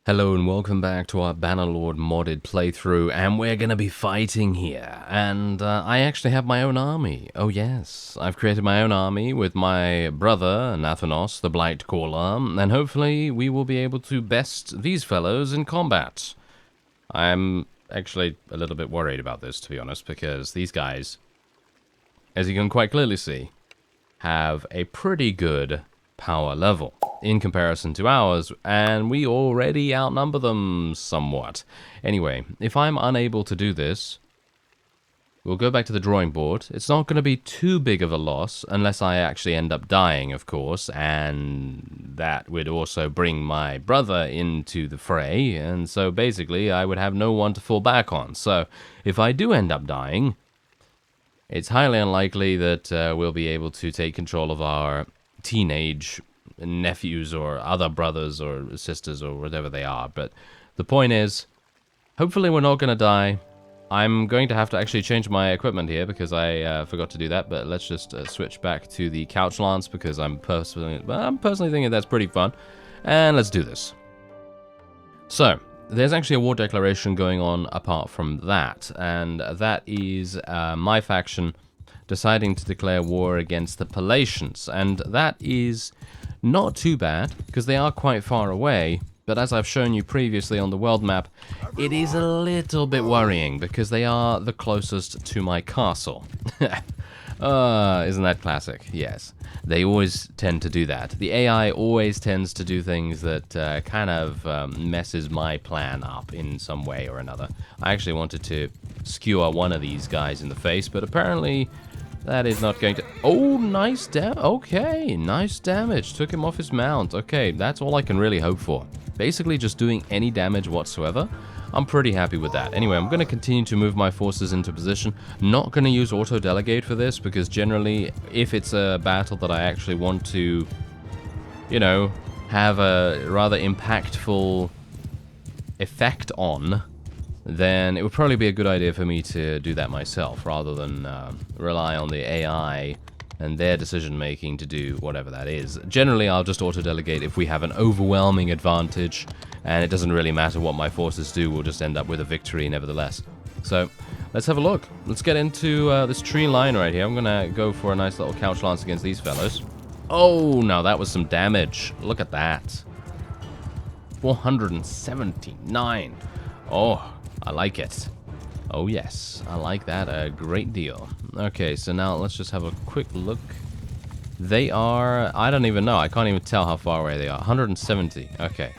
Hello and welcome back to our Bannerlord modded playthrough, and we're gonna be fighting here. And I actually have my own army. Oh yes, I've created my own army with my brother, Nathanos, the Blight Caller, and hopefully we will be able to best these fellows in combat. I'm actually a little bit worried about this, to be honest, because these guys, as you can quite clearly see, have a pretty good power level in comparison to ours, and we already outnumber them somewhat. Anyway, if I'm unable to do this, we'll go back to the drawing board. It's not going to be too big of a loss, unless I actually end up dying, of course, and that would also bring my brother into the fray, and so basically I would have no one to fall back on. So, if I do end up dying, it's highly unlikely that we'll be able to take control of our teenage nephews or other brothers or sisters or whatever they are. But the point is, hopefully we're not going to die. I'm going to have to actually change my equipment here because I forgot to do that, but let's just switch back to the couch lance because I'm personally thinking that's pretty fun. And let's do this. So, there's actually a war declaration going on apart from that, and that is my faction deciding to declare war against the Palatians, and that is not too bad, because they are quite far away, but as I've shown you previously on the world map, it is a little bit worrying, because they are the closest to my castle. Isn't that classic? Yes. They always tend to do that. The AI always tends to do things that kind of messes my plan up in some way or another. I actually wanted to skewer one of these guys in the face, but apparently that is not going to... Oh, nice okay, nice damage. Took him off his mount. Okay, that's all I can really hope for. Basically just doing any damage whatsoever. I'm pretty happy with that. Anyway, I'm going to continue to move my forces into position. Not going to use auto-delegate for this, because generally, if it's a battle that I actually want to, you know, have a rather impactful effect on, then it would probably be a good idea for me to do that myself, rather than rely on the AI and their decision-making to do whatever that is. Generally, I'll just auto-delegate if we have an overwhelming advantage, and it doesn't really matter what my forces do, we'll just end up with a victory nevertheless. So, let's have a look. Let's get into this tree line right here. I'm gonna go for a nice little couch lance against these fellows. Oh, now that was some damage. Look at that. 479. Oh, I like it. Oh yes, I like that a great deal. Okay, so now let's just have a quick look. They are... I don't even know. I can't even tell how far away they are. 170. Okay.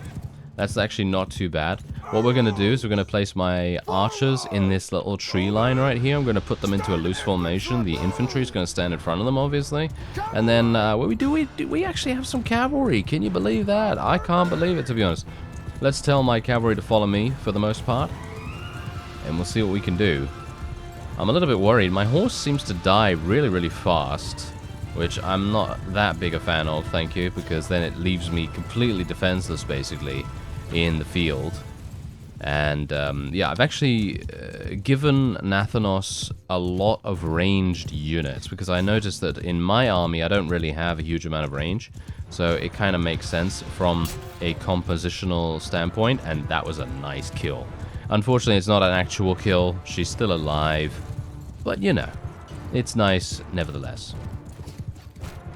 That's actually not too bad. What we're going to do is we're going to place my archers in this little tree line right here. I'm going to put them into a loose formation. The infantry is going to stand in front of them, obviously. And then what we actually have some cavalry. Can you believe that? I can't believe it, to be honest. Let's tell my cavalry to follow me for the most part, and we'll see what we can do. I'm a little bit worried. My horse seems to die really, really fast, which I'm not that big a fan of, thank you, because then it leaves me completely defenseless, basically, in the field. And, yeah, I've actually given Nathanos a lot of ranged units, because I noticed that in my army I don't really have a huge amount of range, so it kind of makes sense from a compositional standpoint, and that was a nice kill. Unfortunately, it's not an actual kill. She's still alive. But, you know, it's nice nevertheless.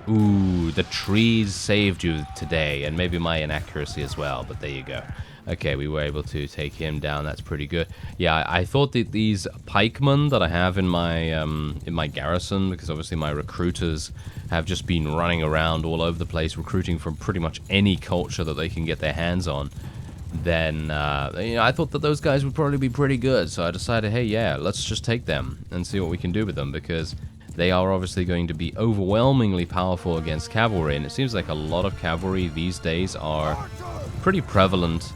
Ooh, the trees saved you today, and maybe my inaccuracy as well, but there you go. Okay, we were able to take him down. That's pretty good. Yeah, I thought that these pikemen that I have in my garrison, because obviously my recruiters have just been running around all over the place, recruiting from pretty much any culture that they can get their hands on, then you know, I thought that those guys would probably be pretty good, so I decided, hey, yeah, let's just take them and see what we can do with them, because they are obviously going to be overwhelmingly powerful against cavalry, and it seems like a lot of cavalry these days are pretty prevalent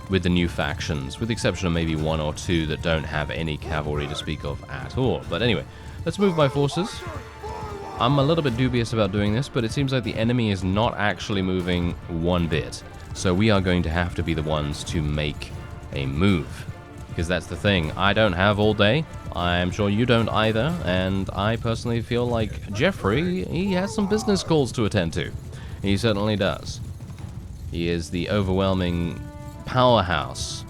with the new factions, with the exception of maybe one or two that don't have any cavalry to speak of at all. But anyway, let's move my forces. I'm a little bit dubious about doing this, but it seems like the enemy is not actually moving one bit. So we are going to have to be the ones to make a move, because that's the thing. I don't have all day. I'm sure you don't either, and I personally feel like Jeffrey, he has some business calls to attend to. He certainly does. He is the overwhelming powerhouse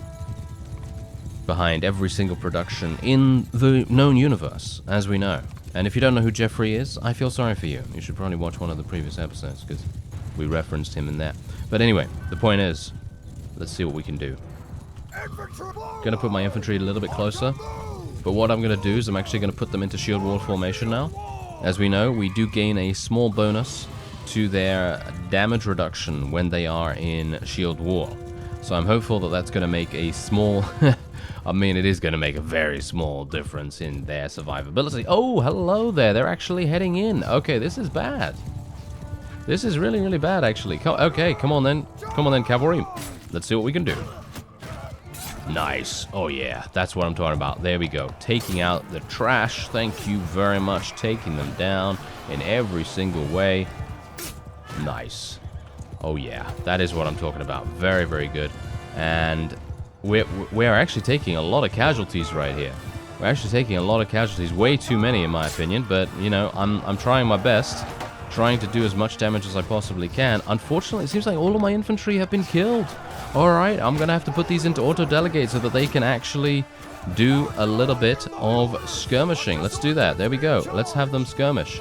behind every single production in the known universe, as we know. And if you don't know who Jeffrey is, I feel sorry for you. You should probably watch one of the previous episodes, because we referenced him in there. But anyway, the point is, let's see what we can do. Gonna put my infantry a little bit closer, but what I'm gonna do is I'm actually gonna put them into shield wall formation now. As we know, we do gain a small bonus to their damage reduction when they are in shield wall. So I'm hopeful that that's gonna make a small... I mean, it is going to make a very small difference in their survivability. Oh, hello there. They're actually heading in. Okay, this is bad. This is really, really bad, actually. Okay, come on then. Come on then, cavalry. Let's see what we can do. Nice. Oh, yeah. That's what I'm talking about. There we go. Taking out the trash. Thank you very much. Taking them down in every single way. Nice. Oh, yeah. That is what I'm talking about. Very, very good. And... We're actually taking a lot of casualties right here. We're actually taking a lot of casualties, way too many in my opinion, but, you know, I'm trying my best, trying to do as much damage as I possibly can. Unfortunately, it seems like all of my infantry have been killed. Alright, I'm gonna have to put these into auto-delegate so that they can actually do a little bit of skirmishing. Let's do that. There we go. Let's have them skirmish.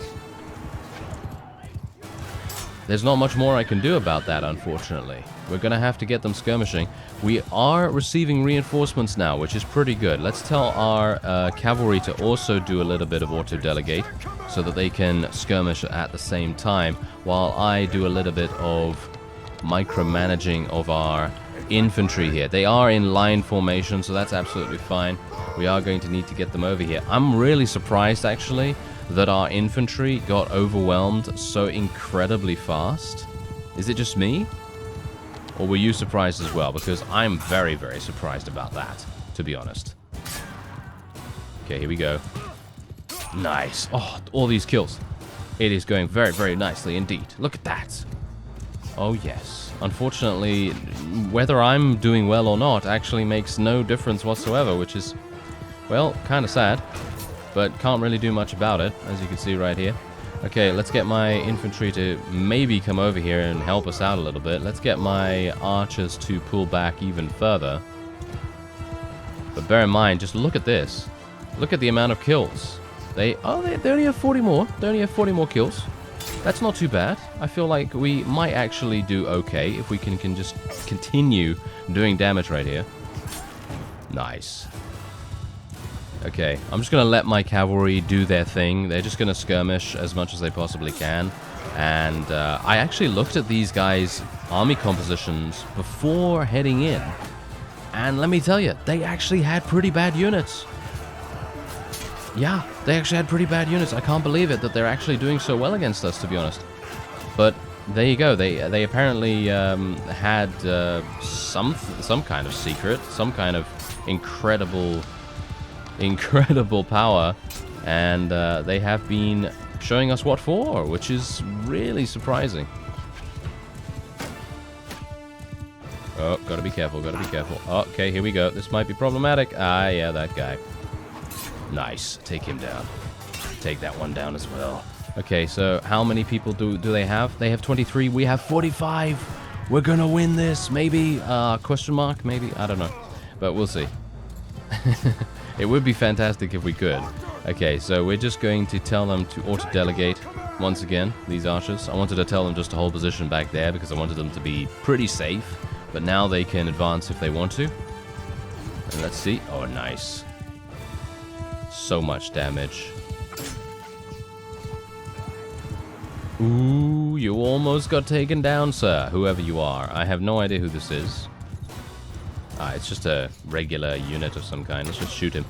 There's not much more I can do about that, unfortunately. We're going to have to get them skirmishing. We are receiving reinforcements now, which is pretty good. Let's tell our cavalry to also do a little bit of auto-delegate so that they can skirmish at the same time, while I do a little bit of micromanaging of our infantry here. They are in line formation, so that's absolutely fine. We are going to need to get them over here. I'm really surprised, actually, that our infantry got overwhelmed so incredibly fast. Is it just me? Or were you surprised as well? Because I'm very, very surprised about that, to be honest. Okay, here we go. Nice. Oh, all these kills. It is going very, very nicely indeed. Look at that. Oh, yes. Unfortunately, whether I'm doing well or not actually makes no difference whatsoever, which is, well, kind of sad. But can't really do much about it, as you can see right here. Okay, let's get my infantry to maybe come over here and help us out a little bit. Let's get my archers to pull back even further. But bear in mind, just look at this. Look at the amount of kills. They only have 40 more. They only have 40 more kills. That's not too bad. I feel like we might actually do okay if we can just continue doing damage right here. Nice. Okay, I'm just going to let my cavalry do their thing. They're just going to skirmish as much as they possibly can. And I actually looked at these guys' army compositions before heading in. And let me tell you, they actually had pretty bad units. Yeah, they actually had pretty bad units. I can't believe it that they're actually doing so well against us, to be honest. But there you go. They apparently had some kind of secret, some kind of incredible power, and they have been showing us what for, which is really surprising. Oh, gotta be careful, gotta be careful. Oh, okay, here we go. This might be problematic. Ah, yeah, that guy. Nice. Take him down. Take that one down as well. Okay, so how many people do they have? They have 23. We have 45. We're gonna win this. Maybe? Question mark? Maybe? I don't know. But we'll see. It would be fantastic if we could. Okay, so we're just going to tell them to auto-delegate once again, these archers. I wanted to tell them just to hold position back there because I wanted them to be pretty safe. But now they can advance if they want to. And let's see. Oh, nice. So much damage. Ooh, you almost got taken down, sir. Whoever you are. I have no idea who this is. It's just a regular unit of some kind. Let's just shoot him.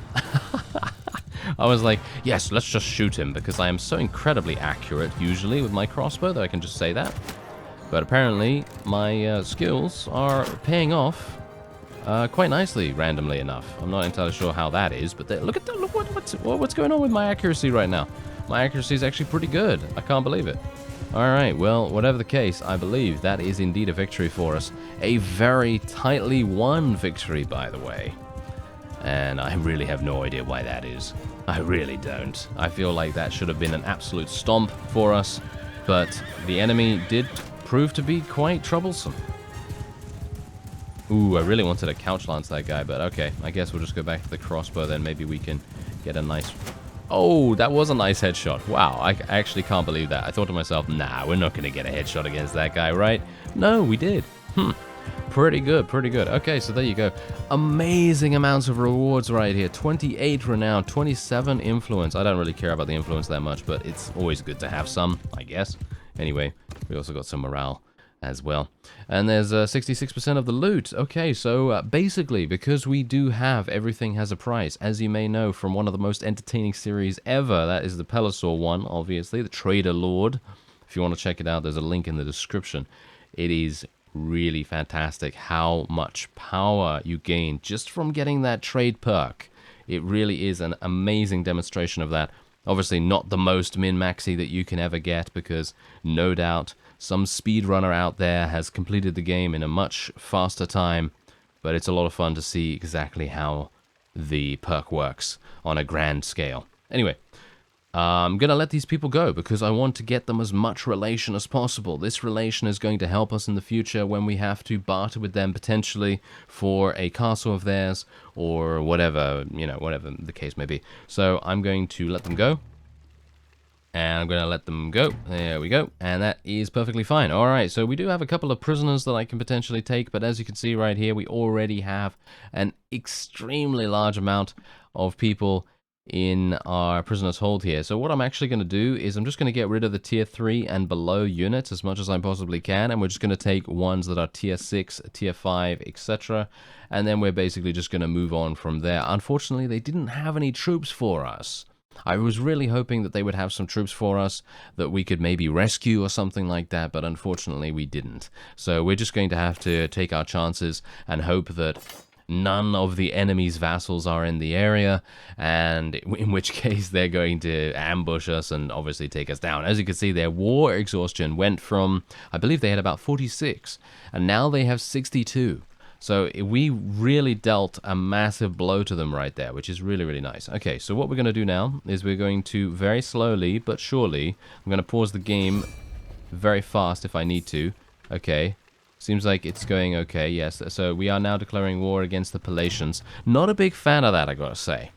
I was like, yes, let's just shoot him, because I am so incredibly accurate, usually, with my crossbow, that I can just say that. But apparently, my skills are paying off quite nicely, randomly enough. I'm not entirely sure how that is, but look at that. Look what's going on with my accuracy right now. My accuracy is actually pretty good. I can't believe it. Alright, well, whatever the case, I believe that is indeed a victory for us. A very tightly won victory, by the way. And I really have no idea why that is. I really don't. I feel like that should have been an absolute stomp for us, but the enemy did prove to be quite troublesome. Ooh, I really wanted to couch lance that guy, but okay. I guess we'll just go back to the crossbow, then maybe we can get a nice... Oh, that was a nice headshot. Wow, I actually can't believe that. I thought to myself, nah, we're not going to get a headshot against that guy, right? No, we did. Pretty good, pretty good. Okay, so there you go. Amazing amounts of rewards right here. 28 renown, 27 influence. I don't really care about the influence that much, but it's always good to have some, I guess. Anyway, we also got some morale as well. And there's 66% of the loot. Okay, so basically, because we do have Everything Has a Price, as you may know from one of the most entertaining series ever, that is the Pellusaur one, obviously, the Trader Lord. If you want to check it out, there's a link in the description. It is really fantastic how much power you gain just from getting that trade perk. It really is an amazing demonstration of that. Obviously not the most min-maxy that you can ever get, because no doubt some speedrunner out there has completed the game in a much faster time, but it's a lot of fun to see exactly how the perk works on a grand scale. Anyway, I'm going to let these people go because I want to get them as much relation as possible. This relation is going to help us in the future when we have to barter with them potentially for a castle of theirs or whatever, you know, whatever the case may be. So I'm going to let them go. And I'm going to let them go. There we go. And that is perfectly fine. All right, so we do have a couple of prisoners that I can potentially take, but as you can see right here, we already have an extremely large amount of people in our prisoner's hold here. So what I'm actually going to do is I'm just going to get rid of the tier 3 and below units as much as I possibly can, and we're just going to take ones that are tier 6, tier 5, etc. And then we're basically just going to move on from there. Unfortunately, they didn't have any troops for us. I was really hoping that they would have some troops for us that we could maybe rescue or something like that, but unfortunately we didn't. So we're just going to have to take our chances and hope that none of the enemy's vassals are in the area, and in which case they're going to ambush us and obviously take us down. As you can see, their war exhaustion went from, I believe they had about 46, and now they have 62. So we really dealt a massive blow to them right there, which is really, really nice. Okay, so what we're going to do now is we're going to very slowly but surely, I'm going to pause the game very fast if I need to. Okay, seems like it's going okay, yes. So we are now declaring war against the Palatians. Not a big fan of that, I gotta say.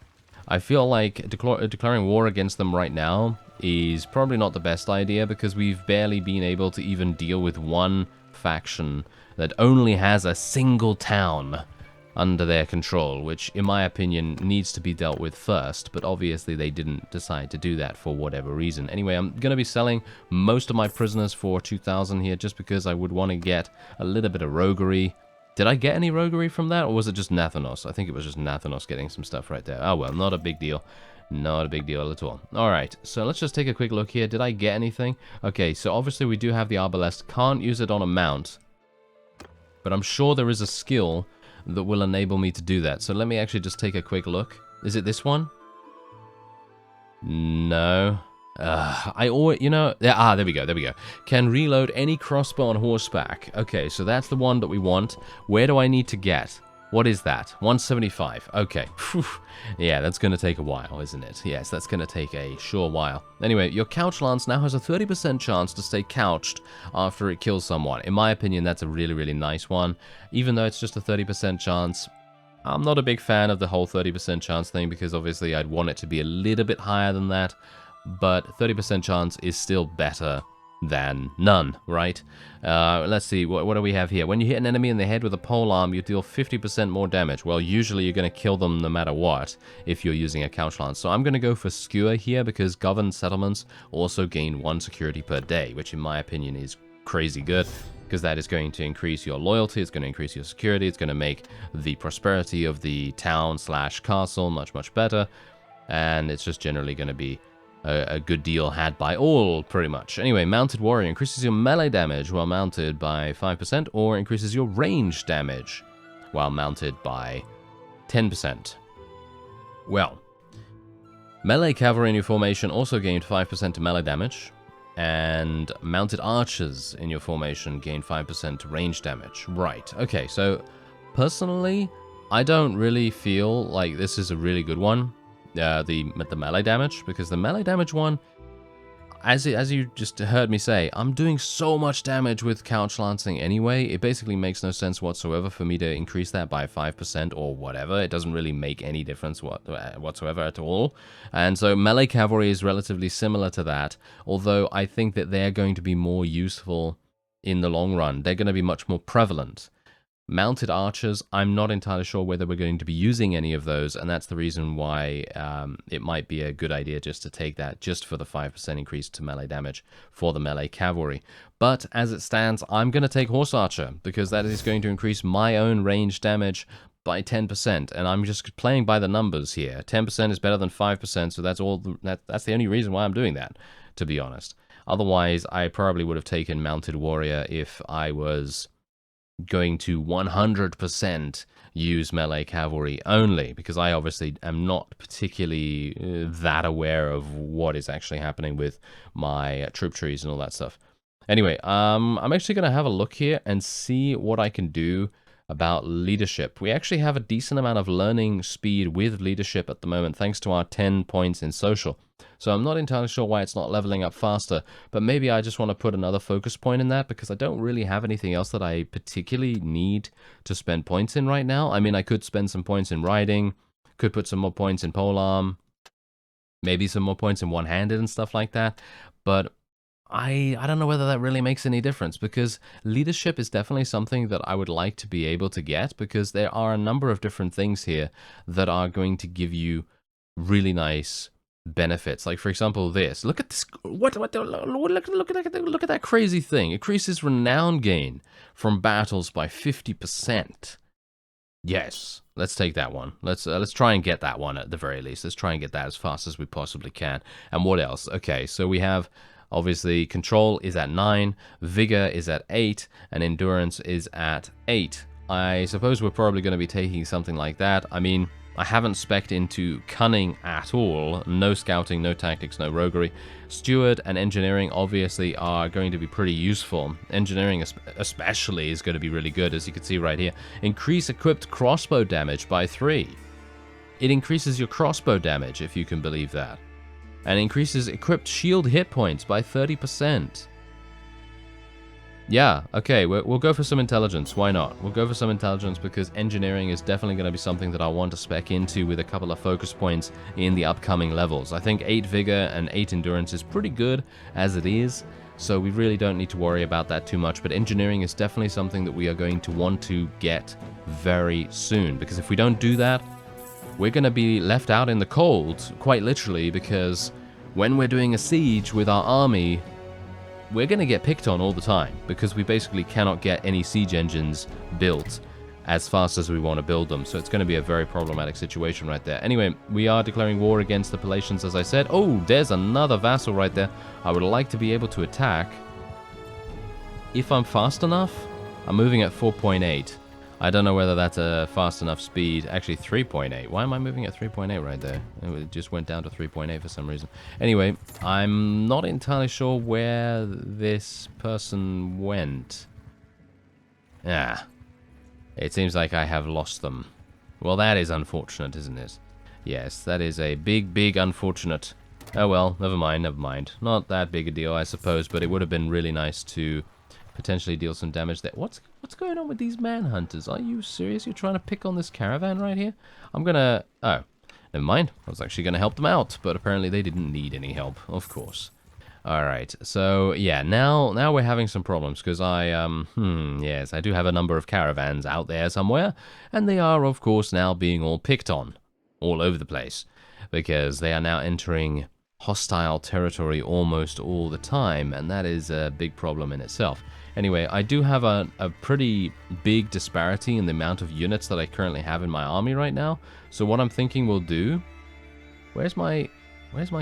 I feel like declaring war against them right now is probably not the best idea, because we've barely been able to even deal with one faction that only has a single town under their control, which in my opinion needs to be dealt with first, but obviously they didn't decide to do that for whatever reason. Anyway, I'm going to be selling most of my prisoners for 2,000 here just because I would want to get a little bit of roguery. Did I get any roguery from that, or was it just Nathanos? I think it was just Nathanos getting some stuff right there. Oh well, not a big deal. Not a big deal at all. Alright, so let's just take a quick look here. Did I get anything? Okay, so obviously we do have the Arbalest. Can't use it on a mount, but I'm sure there is a skill that will enable me to do that. So let me actually just take a quick look. Is it this one? No. I always, you know, there we go, there we go. Can reload any crossbow on horseback. Okay, so that's the one that we want. Where do I need to get? What is that? 175. Okay. Whew. Yeah, that's going to take a while, isn't it? Yes, that's going to take a sure while. Anyway, your couch lance now has a 30% chance to stay couched after it kills someone. In my opinion, that's a really, really nice one. Even though it's just a 30% chance, I'm not a big fan of the whole 30% chance thing, because obviously I'd want it to be a little bit higher than that. But 30% chance is still better than none, right? Let's see, what do we have here? When you hit an enemy in the head with a polearm, you deal 50% more damage. Well, usually you're going to kill them no matter what if you're using a couch lance. So I'm going to go for skewer here, because governed settlements also gain 1 security per day, which in my opinion is crazy good, because that is going to increase your loyalty, it's going to increase your security, it's going to make the prosperity of the town / castle much, much better, and it's just generally going to be a good deal had by all, pretty much. Anyway, Mounted Warrior increases your melee damage while mounted by 5%, or increases your range damage while mounted by 10%. Well, melee cavalry in your formation also gained 5% to melee damage, and mounted archers in your formation gain 5% to range damage. Right, okay, so personally, I don't really feel like this is a really good one. The melee damage, because the melee damage one, as you just heard me say, I'm doing so much damage with couch lancing anyway. It basically makes no sense whatsoever for me to increase that by 5% or whatever. It doesn't really make any difference whatsoever at all. And so melee cavalry is relatively similar to that, although I think that they're going to be more useful in the long run. They're going to be much more prevalent. Mounted archers, I'm not entirely sure whether we're going to be using any of those, and that's the reason why it might be a good idea just to take that just for the 5% increase to melee damage for the melee cavalry. But as it stands, I'm going to take horse archer, because that is going to increase my own range damage by 10%, and I'm just playing by the numbers here. 10% is better than 5%, so that's the only reason why I'm doing that, to be honest. Otherwise, I probably would have taken mounted warrior if I was going to 100% use melee cavalry only, because I obviously am not particularly that aware of what is actually happening with my troop trees and all that stuff. Anyway, I'm actually going to have a look here and see what I can do about leadership. We actually have a decent amount of learning speed with leadership at the moment, thanks to our 10 points in social. So I'm not entirely sure why it's not leveling up faster, but maybe I just want to put another focus point in that, because I don't really have anything else that I particularly need to spend points in right now. I mean, I could spend some points in riding, could put some more points in polearm, maybe some more points in one-handed and stuff like that, but I don't know whether that really makes any difference, because leadership is definitely something that I would like to be able to get, because there are a number of different things here that are going to give you really nice benefits. Like, for example, this. Look at this. Look at that crazy thing. Increases renown gain from battles by 50%. Yes, let's take that one. Let's try and get that one at the very least. Let's try and get that as fast as we possibly can. And what else? Okay, so we have, obviously, control is at 9, vigor is at 8, and endurance is at 8. I suppose we're probably going to be taking something like that. I mean, I haven't spec'd into cunning at all. No scouting, no tactics, no roguery. Steward and engineering obviously are going to be pretty useful. Engineering especially is going to be really good, as you can see right here. Increase equipped crossbow damage by 3. It increases your crossbow damage, if you can believe that. And increases equipped shield hit points by 30%. Yeah, okay, we'll go for some intelligence. Why not? We'll go for some intelligence, because engineering is definitely going to be something that I want to spec into with a couple of focus points in the upcoming levels. I think 8 vigor and 8 endurance is pretty good as it is, so we really don't need to worry about that too much. But engineering is definitely something that we are going to want to get very soon, because if we don't do that, we're going to be left out in the cold, quite literally, because when we're doing a siege with our army, we're going to get picked on all the time, because we basically cannot get any siege engines built as fast as we want to build them. So it's going to be a very problematic situation right there. Anyway, we are declaring war against the Palatians, as I said. Oh, there's another vassal right there. I would like to be able to attack. If I'm fast enough, I'm moving at 4.8. I don't know whether that's a fast enough speed. Actually, 3.8. Why am I moving at 3.8 right there? It just went down to 3.8 for some reason. Anyway, I'm not entirely sure where this person went. Ah, it seems like I have lost them. Well, that is unfortunate, isn't it? Yes, that is a big unfortunate. Oh well, never mind, never mind. Not that big a deal, I suppose, but it would have been really nice to potentially deal some damage there. What's going on with these manhunters? Are you serious? You're trying to pick on this caravan right here? I'm gonna... Oh, never mind. I was actually gonna help them out, but apparently they didn't need any help, of course. Alright, so yeah, now we're having some problems, because yes, I do have a number of caravans out there somewhere, and they are, of course, now being all picked on, all over the place, because they are now entering hostile territory almost all the time, and that is a big problem in itself. Anyway, I do have a pretty big disparity in the amount of units that I currently have in my army right now. So what I'm thinking we'll do... Where's my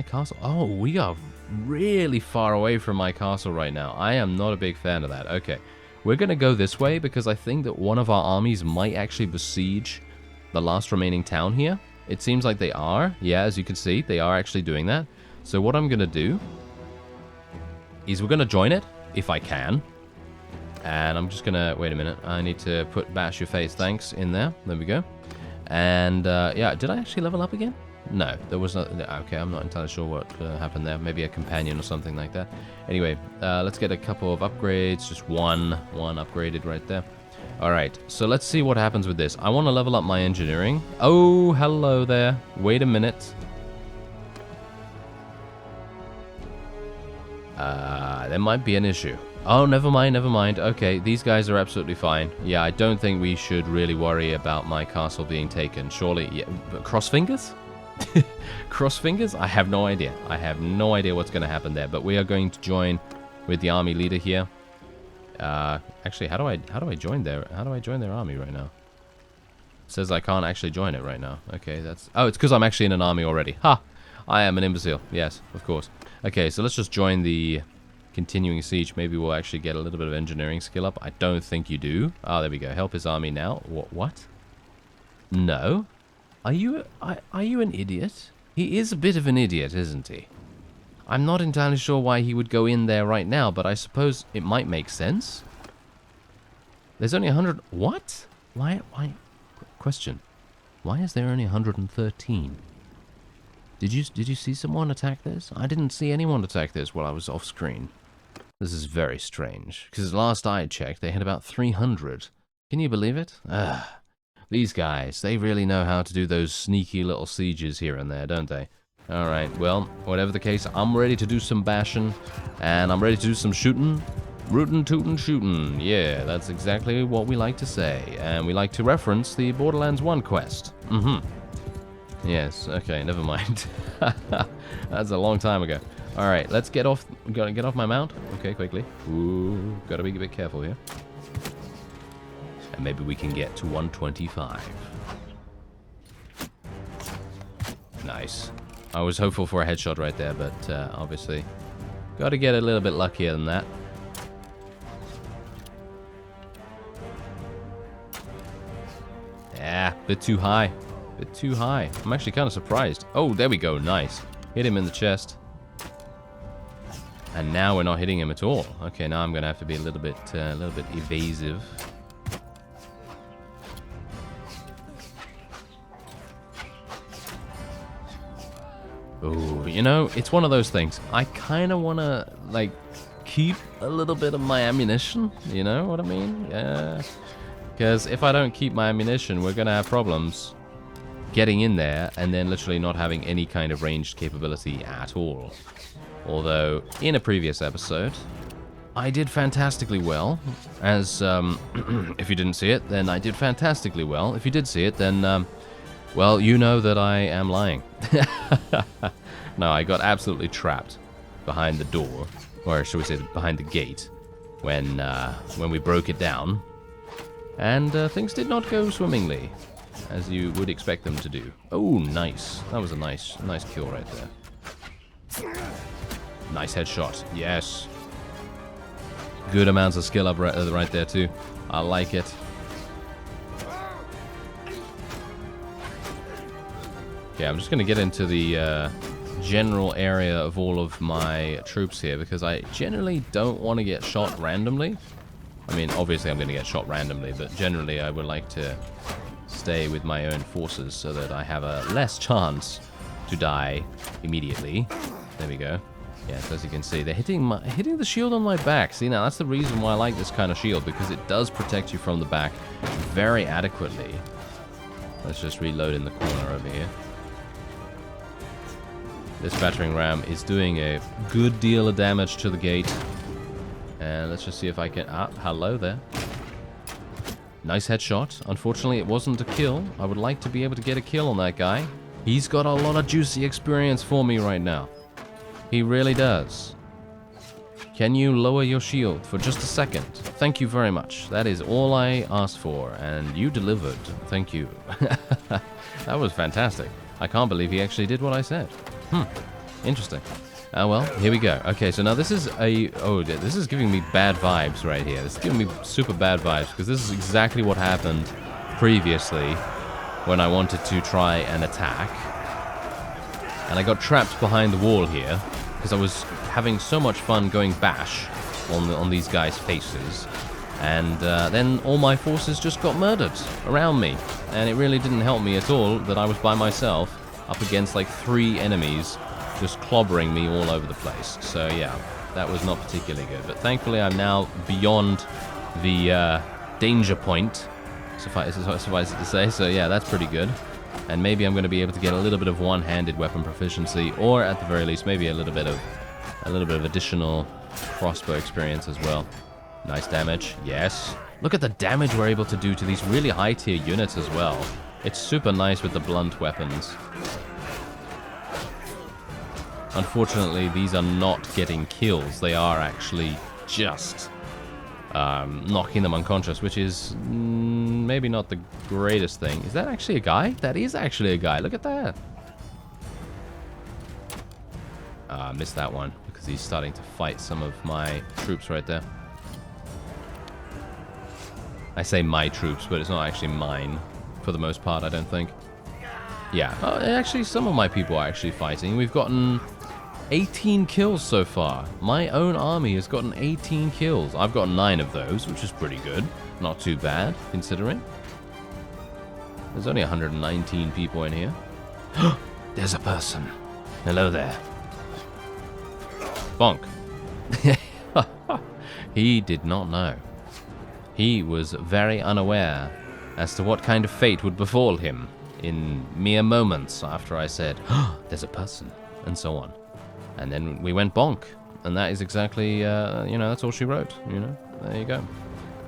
castle? Oh, we are really far away from my castle right now. I am not a big fan of that. Okay, we're going to go this way, because I think that one of our armies might actually besiege the last remaining town here. It seems like they are. Yeah, as you can see, they are actually doing that. So what I'm going to do is we're going to join it, if I can. And I'm just going to... Wait a minute. I need to put bash your face thanks in there. There we go. And, yeah, did I actually level up again? No, there was not. Okay, I'm not entirely sure what happened there. Maybe a companion or something like that. Anyway, let's get a couple of upgrades. Just one upgraded right there. All right, so let's see what happens with this. I want to level up my engineering. Oh, hello there. Wait a minute. There might be an issue. Oh, never mind, never mind. Okay, these guys are absolutely fine. Yeah, I don't think we should really worry about my castle being taken. Surely, yeah, cross fingers? Cross fingers? I have no idea. I have no idea what's going to happen there. But we are going to join with the army leader here. Actually, how do I join their army right now? It says I can't actually join it right now. Okay, that's... Oh, it's because I'm actually in an army already. Ha! I am an imbecile. Yes, of course. Okay, so let's just join the continuing siege. Maybe we'll actually get a little bit of engineering skill up. I don't think you do. Oh, there we go. Help his army now. What? No. Are you an idiot? He is a bit of an idiot, isn't he? I'm not entirely sure why he would go in there right now, but I suppose it might make sense. There's only 100... What? Why? Question. Why is there only 113? Did you see someone attack this? I didn't see anyone attack this while I was off screen. This is very strange, because last I checked, they had about 300. Can you believe it? These guys, they really know how to do those sneaky little sieges here and there, don't they? Alright, well, whatever the case, I'm ready to do some bashing, and I'm ready to do some shooting. Rootin' tootin' shootin'. Yeah, that's exactly what we like to say, and we like to reference the Borderlands 1 quest. Yes, okay, never mind. That's a long time ago. Alright, let's get off my mount. Okay, quickly. Ooh, gotta be a bit careful here. And maybe we can get to 125. Nice. I was hopeful for a headshot right there, but obviously got to get a little bit luckier than that. Yeah, bit too high. Bit too high. I'm actually kind of surprised. Oh, there we go. Nice. Hit him in the chest. And now we're not hitting him at all. Okay, now I'm going to have to be a little bit evasive. Ooh, you know, it's one of those things. I kind of want to, like, keep a little bit of my ammunition. You know what I mean? Yeah. Because if I don't keep my ammunition, we're going to have problems getting in there and then literally not having any kind of ranged capability at all. Although, in a previous episode, I did fantastically well. As, if you didn't see it, then I did fantastically well. If you did see it, then, well, you know that I am lying. No, I got absolutely trapped behind the door, or should we say behind the gate, when we broke it down. And things did not go swimmingly, as you would expect them to do. Oh, nice. That was a nice kill right there. Nice headshot. Yes. Good amounts of skill up right there, too. I like it. Okay, I'm just going to get into the general area of all of my troops here, because I generally don't want to get shot randomly. I mean, obviously I'm going to get shot randomly, but generally I would like to stay with my own forces so that I have a less chance to die immediately. There we go. Yes, as you can see, they're hitting the shield on my back. See, now that's the reason why I like this kind of shield, because it does protect you from the back very adequately. Let's just reload in the corner over here. This battering ram is doing a good deal of damage to the gate. And let's just see if I can... Ah, hello there. Nice headshot. Unfortunately, it wasn't a kill. I would like to be able to get a kill on that guy. He's got a lot of juicy experience for me right now. He really does. Can you lower your shield for just a second? Thank you very much. That is all I asked for, and you delivered. Thank you. That was fantastic. I can't believe he actually did what I said. Interesting. Well, here we go. Okay, so now this is this is giving me bad vibes right here. This is giving me super bad vibes, because this is exactly what happened previously when I wanted to try and attack. And I got trapped behind the wall here, because I was having so much fun going bash on these guys' faces. And then all my forces just got murdered around me. And it really didn't help me at all that I was by myself. up against like 3 enemies, just clobbering me all over the place. So yeah, that was not particularly good. But thankfully, I'm now beyond the danger point, suffice it to say. So yeah, that's pretty good. And maybe I'm going to be able to get a little bit of one-handed weapon proficiency, or at the very least, maybe a little bit of additional crossbow experience as well. Nice damage. Yes. Look at the damage we're able to do to these really high-tier units as well. It's super nice with the blunt weapons. Unfortunately, these are not getting kills. They are actually just knocking them unconscious, which is maybe not the greatest thing. Is that actually a guy? That is actually a guy. Look at that. I missed that one because he's starting to fight some of my troops right there. I say my troops, but it's not actually mine for the most part, I don't think. Yeah, actually some of my people are actually fighting. We've gotten 18 kills so far. My own army has gotten 18 kills. I've got 9 of those, which is pretty good. Not too bad, considering. There's only 119 people in here. There's a person. Hello there. Bonk. He did not know. He was very unaware as to what kind of fate would befall him in mere moments after I said, there's a person, and so on. And then we went bonk. And that is exactly, that's all she wrote, There you go.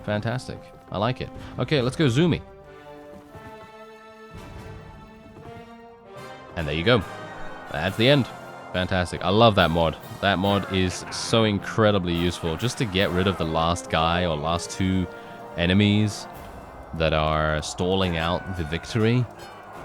Fantastic. I like it. Okay, let's go zoomy. And there you go. That's the end. Fantastic. I love that mod. That mod is so incredibly useful just to get rid of the last guy or last 2 enemies that are stalling out the victory.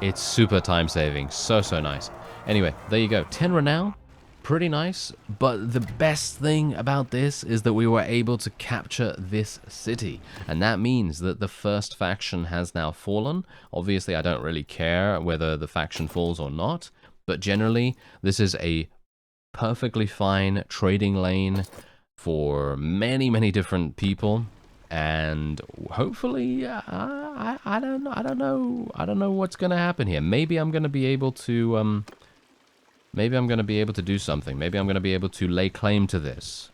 It's super time saving. So nice. Anyway, there you go. 10 renown. Pretty nice. But the best thing about this is that we were able to capture this city. And that means that the first faction has now fallen. Obviously, I don't really care whether the faction falls or not. But generally, this is a perfectly fine trading lane for many different people, and hopefully, I don't know what's gonna happen here. Maybe I'm gonna be able to do something. Maybe I'm gonna be able to lay claim to this.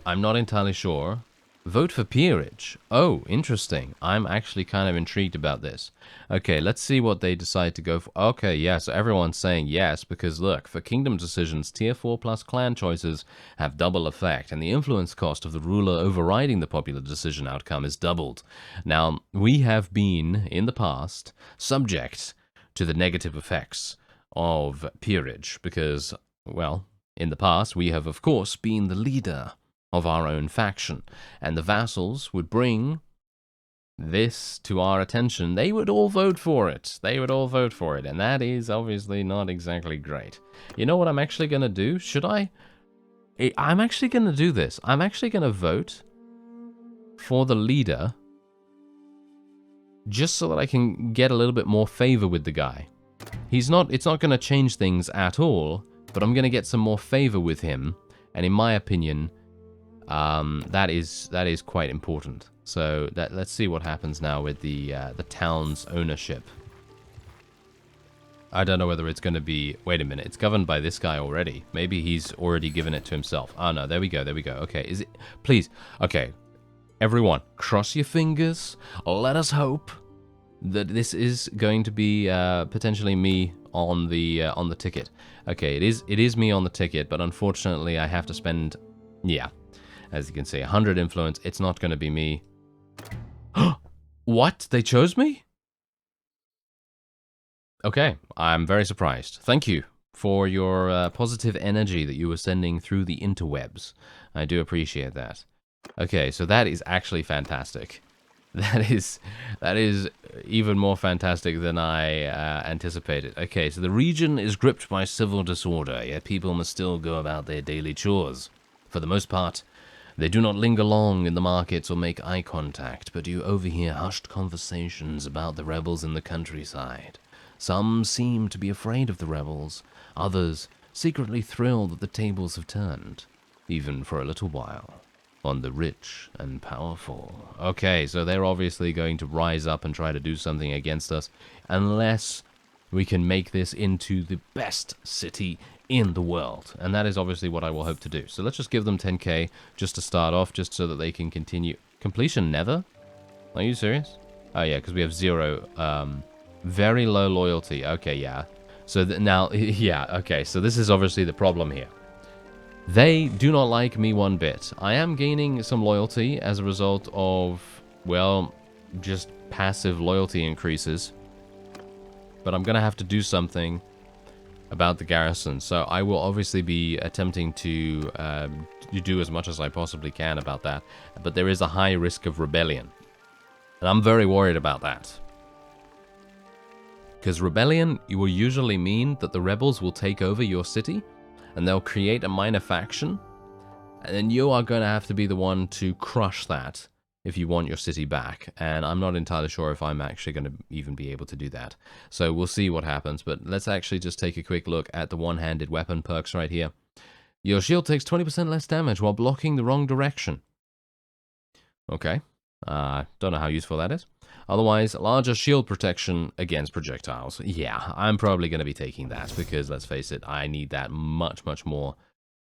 I'm not entirely sure. Vote for peerage. Oh, interesting. I'm actually kind of intrigued about this. Okay, let's see what they decide to go for. Okay, yeah, so everyone's saying yes, because look, for kingdom decisions, tier 4 plus clan choices have double effect, and the influence cost of the ruler overriding the popular decision outcome is doubled. Now, we have been, in the past, subject to the negative effects of peerage, because, well, in the past, we have, of course, been the leader of our own faction, and the vassals would bring this to our attention. They would all vote for it. And that is obviously not exactly great. You know what I'm actually going to do? I'm actually going to do this. I'm actually going to vote for the leader just so that I can get a little bit more favor with the guy. It's not going to change things at all, but I'm going to get some more favor with him, and in my opinion, that is quite important. So let's see what happens now with the town's ownership. I don't know whether it's going to be... Wait a minute, it's governed by this guy already. Maybe he's already given it to himself. Oh no, there we go. Okay, is it... Please, okay. Everyone, cross your fingers. Let us hope that this is going to be potentially me on the ticket. Okay, it is me on the ticket, but unfortunately I have to spend... Yeah. As you can see, 100 influence. It's not going to be me. What? They chose me? Okay, I'm very surprised. Thank you for your positive energy that you were sending through the interwebs. I do appreciate that. Okay, so that is actually fantastic. That is even more fantastic than I anticipated. Okay, so the region is gripped by civil disorder, yet people must still go about their daily chores. For the most part, they do not linger long in the markets or make eye contact, but you overhear hushed conversations about the rebels in the countryside. Some seem to be afraid of the rebels, others secretly thrilled that the tables have turned, even for a little while, on the rich and powerful. Okay, so they're obviously going to rise up and try to do something against us, unless we can make this into the best city in the world. And that is obviously what I will hope to do. So let's just give them 10k just to start off, just so that they can continue. Completion never? Are you serious? Oh yeah, because we have 0. Very low loyalty. Okay, yeah. So now, yeah, okay. So this is obviously the problem here. They do not like me one bit. I am gaining some loyalty as a result of, well, just passive loyalty increases. But I'm going to have to do something about the garrison. So I will obviously be attempting to do as much as I possibly can about that. But there is a high risk of rebellion. And I'm very worried about that. Because rebellion will usually mean that the rebels will take over your city. And they'll create a minor faction. And then you are going to have to be the one to crush that if you want your city back. And I'm not entirely sure if I'm actually going to even be able to do that. So we'll see what happens. But let's actually just take a quick look at the one-handed weapon perks right here. Your shield takes 20% less damage while blocking the wrong direction. Okay. Don't know how useful that is. Otherwise, larger shield protection against projectiles. Yeah, I'm probably going to be taking that because, let's face it, I need that much, much more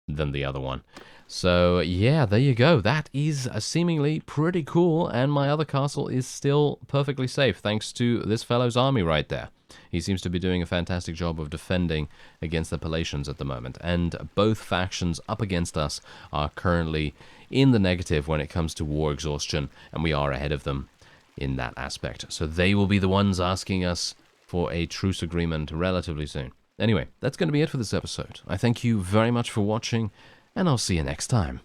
than the other one. So, yeah, there you go. That is seemingly pretty cool, and my other castle is still perfectly safe thanks to this fellow's army right there. He seems to be doing a fantastic job of defending against the Palatians at the moment, and both factions up against us are currently in the negative when it comes to war exhaustion, and we are ahead of them in that aspect. So they will be the ones asking us for a truce agreement relatively soon. Anyway, that's going to be it for this episode. I thank you very much for watching, and I'll see you next time.